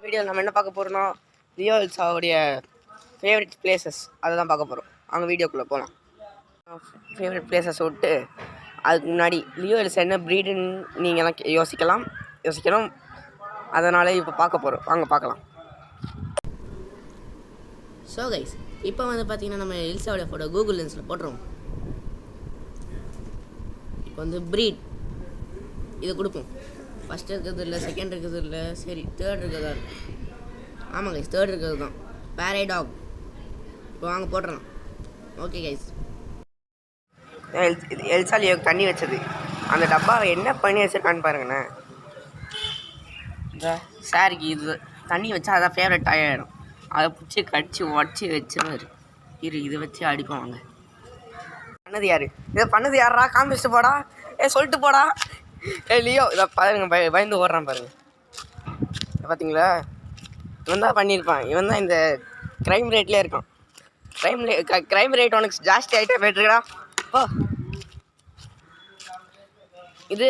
Video நம்ம என்ன பார்க்க போகிறோம்னா லியோ எல்சாவுடைய ஃபேவரட் பிளேசஸ் அதை தான் பார்க்க போகிறோம். அவங்க வீடியோக்குள்ளே போகலாம். ஃபேவரட் பிளேசஸ் விட்டு அதுக்கு முன்னாடி லியோ எல்சா என்ன ப்ரீடுன்னு நீங்கள்லாம் யோசிக்கணும். அதனால் இப்போ பார்க்க போகிறோம். வாங்க பார்க்கலாம். ஸோ கைஸ், இப்போ வந்து பார்த்தீங்கன்னா நம்ம எல்சாவுடைய ஃபோட்டோ கூகுள் லென்ஸில் போட்டுருவோம். இப்போ வந்து ப்ரீட் இது கொடுப்போம். ஃபஸ்ட் இருக்கிறது இல்லை, செகண்ட் இருக்கிறது இல்லை, சரி தேர்ட் இருக்கிறதா இருக்கும். ஆமாம் கைஸ், தேர்ட் இருக்கிறது தான் பேரே டாக். இப்போ வாங்க போட்டுடலாம். ஓகே கைஸ், எல்சாலியோ தண்ணி வச்சது அந்த டப்பாவை என்ன பண்ணி வச்சுருக்கான்னு பாருங்கண்ணே. இந்த சாரிக்கு இது தண்ணி வச்சா அதான் ஃபேவரட் ஆகிடும். அதை பிடிச்சி கடிச்சு உடச்சி வச்சுருவாரு. இது வச்சு அடிப்போம். வாங்க, பண்ணது யார்? இதை பண்ணது யாரா? காமிச்சிட்டு போடா, சொல்லிட்டு போடா. லியோ இதை பாருங்க, பயந்து ஓடுறான் பாருங்க. பார்த்தீங்களா, இவன் தான் பண்ணியிருப்பான். இவன் தான் இந்த க்ரைம் ரேட்லேயே இருக்கான். க்ரைம் ரேட் உனக்கு ஜாஸ்தி ஆகிட்டே போய்ட்டுருக்கடா. ஓ, இது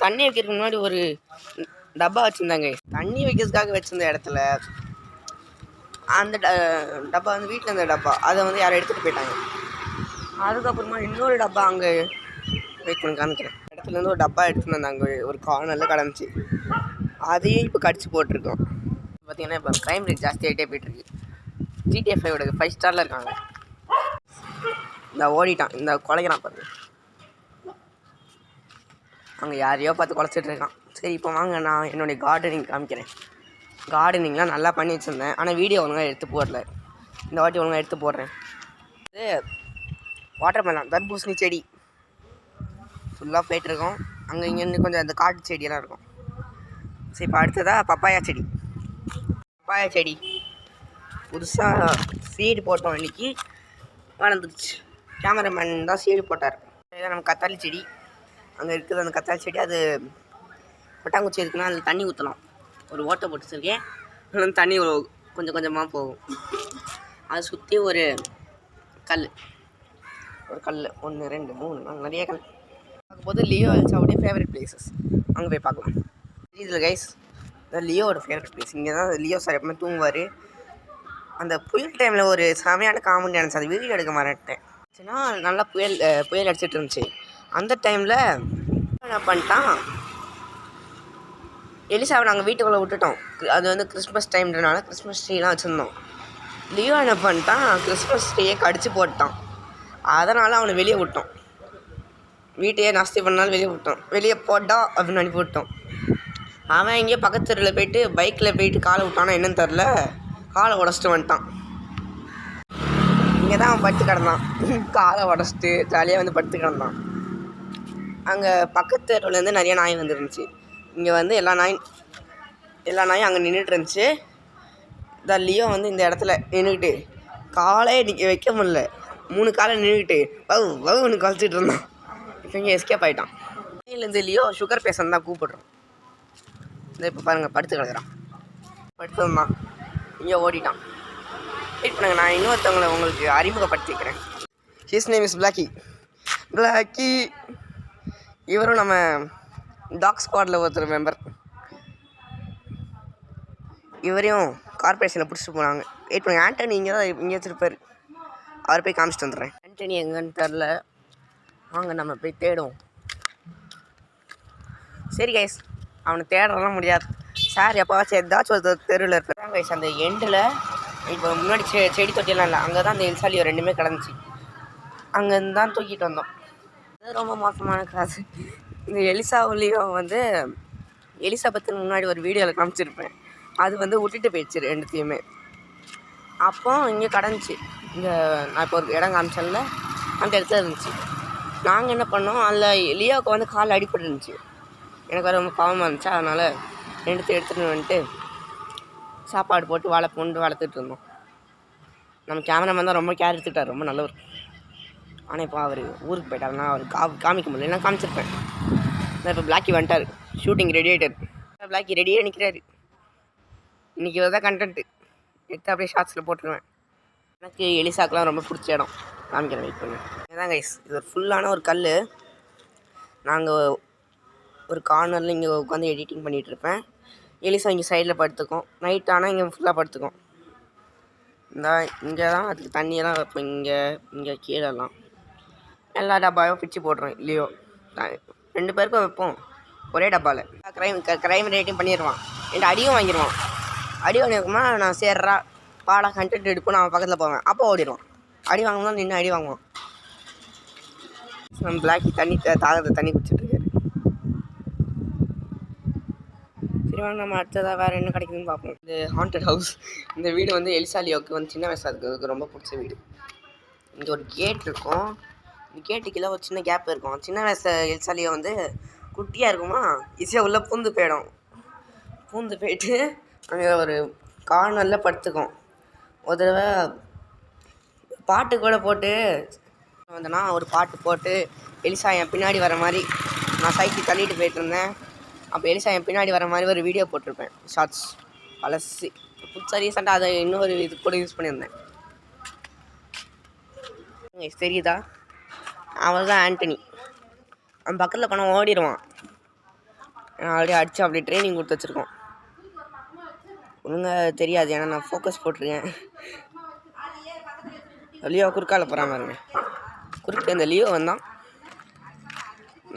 தண்ணி வைக்கிறதுக்கு முன்னாடி ஒரு டப்பா வச்சுருந்தாங்க. தண்ணி வைக்கிறதுக்காக வச்சுருந்த இடத்துல அந்த டப்பா வந்து வீட்டில் இருந்த டப்பா அதை வந்து யாரும் எடுத்துகிட்டு போயிட்டாங்க. அதுக்கப்புறமா இன்னொரு டப்பா அங்கே வெயிட் பண்ணி காமிக்கிறேன். இடத்துலேருந்து ஒரு டப்பா எடுத்துன்னு வந்தாங்க, ஒரு கார்னரில் கடந்துச்சு. அதையும் இப்போ கடிச்சு போட்டிருக்கோம். பார்த்தீங்கன்னா இப்போ க்ரைம் ரேட் ஜாஸ்தி ஆகிட்டே போய்ட்டுருக்கு. GTA 5 5 ஸ்டாரில் இருக்காங்க. இந்த ஓடிட்டான், இந்த குலைக்கிறான் பாருங்க. அங்கே யாரையோ பார்த்து குலைச்சிட்டு இருக்கான். சரி, இப்போ வாங்க நான் என்னுடைய கார்டனிங் காமிக்கிறேன். கார்டனிங்லாம் நல்லா பண்ணி வச்சுருந்தேன், ஆனால் வீடியோ ஒழுங்காக எடுத்து போடல. இந்த வாட்டி ஒழுங்காக எடுத்து போடுறேன். இது வாட்டர் மெலன் தர்பூசணி செடி ஃபுல்லாக போய்ட்டுருக்கோம். அங்கே இங்கேருந்து கொஞ்சம் அந்த காட்டு செடியெல்லாம் இருக்கும். சரி, இப்போ அடுத்ததாக பப்பாயா செடி புதுசாக சீடு போட்டோம். இன்றைக்கி வளர்ந்துருச்சு. கேமராமேன் தான் சீடு போட்டார். இதான் நம்ம கத்தாழி செடி. அங்கே இருக்குது அந்த கத்தாழி செடி. அது பட்டாங்குச்சி இருக்குன்னா அதில் தண்ணி ஊற்றலாம். ஒரு ஓட்டை போட்டு வச்சுருக்கேன். அதில் தண்ணி கொஞ்சம் கொஞ்சமாக போகும். அதை சுற்றி ஒரு கல் 1 2 3 4 நிறைய கல். பார்க்கும்போது லியோ எல்சாவுடைய ஃபேவரட் பிளேசஸ் அங்கே போய் பார்க்கலாம். இதில் கைஸ், இந்த லியோவோட ஃபேவரட் பிளேஸ் இங்கே தான். லியோ சார் எப்பவுமே தூங்குவார். அந்த புயல் டைமில் ஒரு செமையான காமெடி இருந்துச்சு. அது வீடியோ எடுக்க மாட்டேன். ஏன்னா நல்லா புயல் அடிச்சிட்டு இருந்துச்சு. அந்த டைமில் என்ன பண்ணிட்டான், எலிசாவை நாங்கள் வீட்டுக்குள்ளே விட்டுட்டோம். அது வந்து கிறிஸ்மஸ் டைம்ன்றனால கிறிஸ்மஸ் ட்ரீலாம் வச்சுருந்தோம். லியோ என்ன பண்ணிட்டான், கிறிஸ்மஸ் ட்ரீயை கடிச்சு போட்டான். அதனால் அவனை வெளியே விட்டோம். வீட்டையே நாஸ்தி பண்ணாலும் வெளியே விட்டோம். வெளியே போட்டா அப்படின்னு அனுப்பி விட்டோம். அவன் இங்கேயே பக்கத்து தெருவில் போயிட்டு பைக்கில் போயிட்டு காலை விட்டானா என்னன்னு தெரில, காலை உடச்சிட்டு வந்துட்டான். இங்கே தான் அவன் படுத்து கிடந்தான். காலை உடச்சிட்டு ஜாலியாக வந்து படுத்து கிடந்தான். அங்கே பக்கத்து தெருவுலேருந்து நிறைய நாய் வந்துருந்துச்சு. இங்கே வந்து எல்லா நாயும் அங்கே நின்றுட்டு இருந்துச்சு. இந்த லியோ வந்து இந்த இடத்துல நின்றுக்கிட்டு காலே வைக்க முடியல, 3 காலை நின்றுக்கிட்டு வவுன்னு கழிச்சிட்டு இருந்தான். இப்போ இங்கே எஸ்கேப் ஆகிட்டான். இந்த லியோ சுகர் பேஷண்ட் தான் கூப்பிடுறோம். இந்த இப்போ பாருங்கள், படுத்து கிடக்குறான். இங்கே ஓடிட்டான். வெயிட் பண்ணுங்க, நான் இன்னொருத்தவங்களை உங்களுக்கு அறிமுகப்படுத்திக்கிறேன். His name is Blackie. இவரும் நம்ம டாக் ஸ்குவாடில் ஒருத்தர் மெம்பர். இவரையும் கார்பரேஷனில் பிடிச்சிட்டு போனாங்க. வெயிட் பண்ணுங்க, ஆண்டனி இங்கே வச்சுருப்பார். அவர் போய் காமிச்சிட்டு வந்துடுறேன். ஆண்டனி எங்கன்னு தெரில, வாங்க நம்ம போய் தேடுவோம். சரி கைஸ், அவனை தேடலாம் முடியாது. சார் எப்போவாச்சும் ஏதாச்சும் ஒரு தெருவில் இருப்பான் கைஸ். அந்த எண்டில் இப்போ முன்னாடி செடி தொட்டியெல்லாம் இல்லை, அங்கே தான் அந்த எல்சாலியோ 2மே கிடந்துச்சு. அங்கேருந்து தான் தூக்கிட்டு வந்தோம். அது ரொம்ப மோசமான காசு. இந்த எலிசாவுலேயோ வந்து எலிசபெத்துக்கு முன்னாடி ஒரு வீடியோவில் காமிச்சிருப்பேன். அது வந்து விட்டுட்டு போயிடுச்சு 2த்தையுமே. அப்போ இங்கே கடந்துச்சு. இந்த நான் இப்போ ஒரு இடம் காமிச்சல, அந்த இடத்துல இருந்துச்சு. நாங்கள் என்ன பண்ணோம், அதில் லியோவுக்கு வந்து கால் அடிப்பட்டு இருந்துச்சு. எனக்கு ரொம்ப பாவமாக இருந்துச்சு. அதனால் 2த்தையும் எடுத்துகிட்டு வந்துட்டு சாப்பாடு போட்டு வளர்த்துட்டு இருந்தோம். நம்ம கேமராமேன் தான் ரொம்ப கேர் எடுத்துக்கிட்டார், ரொம்ப நல்லவர். ஆனால் இப்போ அவர் ஊருக்கு போயிட்டாருன்னா அவர் காமிக்க முடியல, நான் காமிச்சிருப்பேன். இப்போ பிளாக்கி வந்துட்டார், ஷூட்டிங் ரெடி ஆகிட்டார். பிளாக்கி ரெடியாக நிற்கிறாரு. இன்றைக்கி இவர் தான் கண்டென்ட்டு எடுத்து அப்படியே ஷார்ட்ஸில் போட்டுருவேன். எனக்கு எலிசாக்கெலாம் ரொம்ப பிடிச்ச இடம் காமிக்கிறேன், வெயிட் பண்ணேன். இதுதான் கைஸ், இது ஒரு ஃபுல்லான ஒரு கல். நாங்கள் ஒரு கார்னரில் இங்கே உட்காந்து எடிட்டிங் பண்ணிகிட்ருப்பேன். எலிசா இங்கே சைடில் படுத்துக்கும். நைட் ஆனால் இங்கே ஃபுல்லாக படுத்துக்கும். இந்த இங்கே தான் அதுக்கு தண்ணியெல்லாம் வைப்போம். இங்கே கீழெல்லாம் எல்லா டப்பாவும் பிச்சு போட்டுரும். இல்லையோ 2 பேருக்கும் வைப்போம் ஒரே டப்பாவில். க்ரைம் ரேட்டிங் பண்ணிடுவான். என்கிட்ட அடியும் வாங்கிடுவான். அடி வாங்கிருக்குமா நான் சேர்றா பாடா கண்டென்ட் எடுப்போம். நான் பக்கத்தில் போவேன். அப்போ ஓடிடுவான். அடி வாங்கணும் நின்று அடி வாங்குவான். நம்ம பிளாக்கி தண்ணி தாகத்தை தண்ணி குடிச்சிட்ருக்காரு. சரி வாங்க நம்ம அடுத்ததாக வேறு என்ன கிடைக்குதுன்னு பார்ப்போம். இது ஹாண்டட் ஹவுஸ். இந்த வீடு வந்து எலிசா லியோவுக்கு வந்து சின்ன வயசாக இருக்கிறதுக்கு ரொம்ப பிடிச்ச வீடு. இங்கே ஒரு கேட் இருக்கும். இந்த கேட்டுக்கெல்லாம் ஒரு சின்ன கேப் இருக்கும். சின்ன வயசு எலிசா லியோ வந்து குட்டியாக இருக்குமா ஈஸியாக உள்ளே பூந்து போயிட்டு அங்கே ஒரு கார்னரில் படுத்துக்கும். ஒரு தடவை பாட்டு கூட போட்டு வந்தேன்னா ஒரு பாட்டு போட்டு எலிசா என் பின்னாடி வர மாதிரி நான் சைக்கிள் தள்ளிட்டு போயிட்டு இருந்தேன். அப்போ எலிசா என் பின்னாடி வர மாதிரி ஒரு வீடியோ போட்டிருப்பேன். ஷார்ட்ஸ் பழசு புதுசாக ரீசெண்டாக அதை இன்னொரு இது கூட யூஸ் பண்ணியிருந்தேன். தெரியுதா? அவள் தான் ஆண்டனி. அவன் பக்கத்தில் போனால் ஓடிடுவான். அப்படியே அடித்து அப்படியே ட்ரைனிங் கொடுத்து வச்சுருக்கோம். ஒழுங்காக தெரியாது ஏன்னா நான் ஃபோக்கஸ் போட்டிருக்கேன். லியோ குறுக்கால போகிறான் பாருங்க. குறுக்கு இந்த லியோ வந்தான்.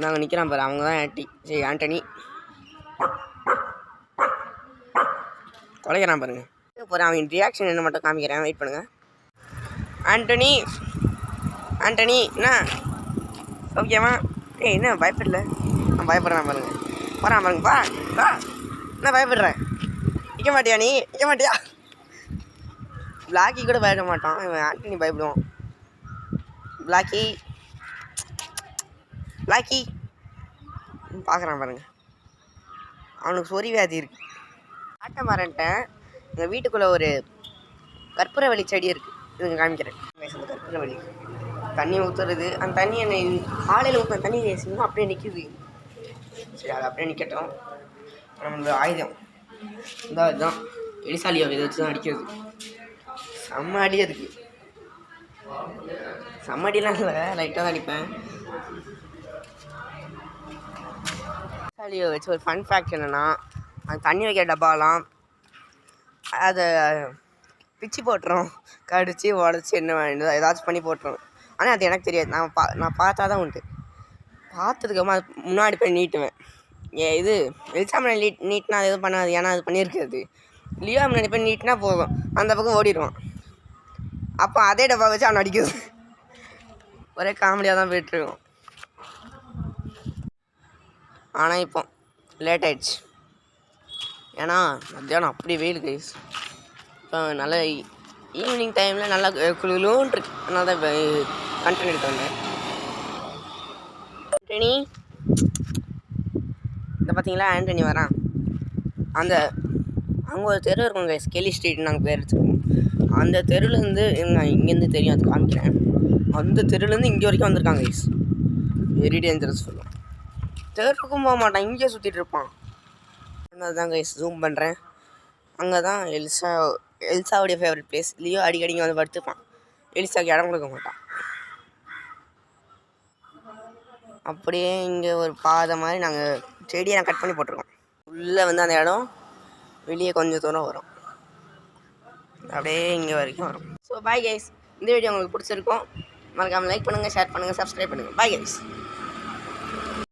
நாங்கள் நிற்கிறான் பாரு. அவங்க தான் ஆண்டனி. குலைக்கிறான் பாருங்க. போகிறேன். அவன் ரியாக்ஷன் என்ன மட்டும் காமிக்கிறேன். வெயிட் பண்ணுங்கள். ஆண்டனி என்ன ஓகேவா? என்ன பயப்படல? நான் பயப்படுறேன் பாருங்க. போகிறான் பாருங்க. பா என்ன பயப்படுறேன்? நிற்க மாட்டியா? நிற்க மாட்டியா? பிளாக்கி கூட பயப்பட மாட்டான். இவன் ஆண்டனி பயப்படுவான். பிளாக்கி பார்க்குறான் பாருங்க. அவனுக்கு சொறி வியாதி இருக்குது. காட்ட மாறன்ட்டேன். எங்கள் வீட்டுக்குள்ளே ஒரு கற்பூரவள்ளி செடி இருக்குது. இதுங்க காமிக்கிறேன். அந்த கற்பூரவள்ளி தண்ணி ஊற்றுறது. அந்த தண்ணி என்னை காலையில் ஊற்றின தண்ணி இன்னும் அப்படியே நிற்கிது. சரி அது அப்படியே நிற்கட்டும். நம்மளோட ஆயுதம் இதுதான். எலிசா லியோ இதை வச்சு தான் அடிக்கிறது. செம்ம அடி. அதுக்கு செம்ம அடிலாம் இல்லை, லைட்டாக தான் அடிப்பேன். எலிசா லியோ வச்சு ஒரு ஃபன் ஃபேக்ட் என்னென்னா, அந்த தண்ணி வைக்கிற டப்பாலாம் அதை பிச்சு போட்டுரும். கடிச்சு உடச்சி என்ன வேண்டியதோ ஏதாச்சும் பண்ணி போட்டுரும். ஆனால் அது எனக்கு தெரியாது. நான் பார்த்தா தான் உண்டு. பார்த்ததுக்கப்புறமா அது முன்னாடி போய் நீட்டுவேன். இது எலிசா முன்னாடி நீட்டினா அது எதுவும் பண்ணாது. ஏன்னா அது பண்ணியிருக்காது. லியோ முன்னாடி போய் நீட்டினா போதும், அந்த பக்கம் ஓடிடுவான். அப்போ அதே டப்பா வச்சு அவன் அடிக்குது. ஒரே காமெடியாக தான் போயிட்டுருக்கோம். ஆனால் இப்போ லேட் ஆகிடுச்சு. ஏன்னா மத்தியானம் அப்படி வெயில் கைஸ். இப்போ நல்லா ஈவினிங் டைமில் நல்லா குளிர்லோன்னு இருக்கு. அதனால தான் இப்போ கண்டென்ட் எடுத்து வந்தேன். ஆண்டனி இந்த பார்த்தீங்களா? ஆண்டனி வரான். அங்கே ஒரு தெரு இருக்கும் கைஸ். கெலி ஸ்ட்ரீட் நாங்கள் பேர் வச்சுருக்கோம். அந்த தெருவுலேருந்து இங்கேருந்து தெரியும், அது காமிக்கிறேன். அந்த தெருவுலேருந்து இங்கே வரைக்கும் வந்திருக்காங்க கைஸ். வெரி டேஞ்சரஸ் சொல்லுவோம். தெருவுக்கும் போக மாட்டான், இங்கே சுற்றிட்டு இருப்பான். அதுதான் கைஸ் ஜூம் பண்ணுறேன். அங்கே தான் எலிசாவுடைய ஃபேவரட் பிளேஸ். லியோ அடிக்கடி இங்கே வந்து படுத்துப்பான். எலிசாவுக்கு இடம் கொடுக்க மாட்டான். அப்படியே இங்கே ஒரு பாதை மாதிரி நாங்கள் செடியை நான் கட் பண்ணி போட்டிருக்கோம். உள்ளே வந்து அந்த இடம் வெளியே கொஞ்சம் தூரம் வரும். அப்படியே இங்கே வரைக்கும் வரும். So bye guys. இந்த வீடியோ உங்களுக்கு பிடிச்சிருக்கும். மறக்காமல் லைக் பண்ணுங்கள், ஷேர் பண்ணுங்கள், சப்ஸ்கிரைப் பண்ணுங்கள். Bye guys.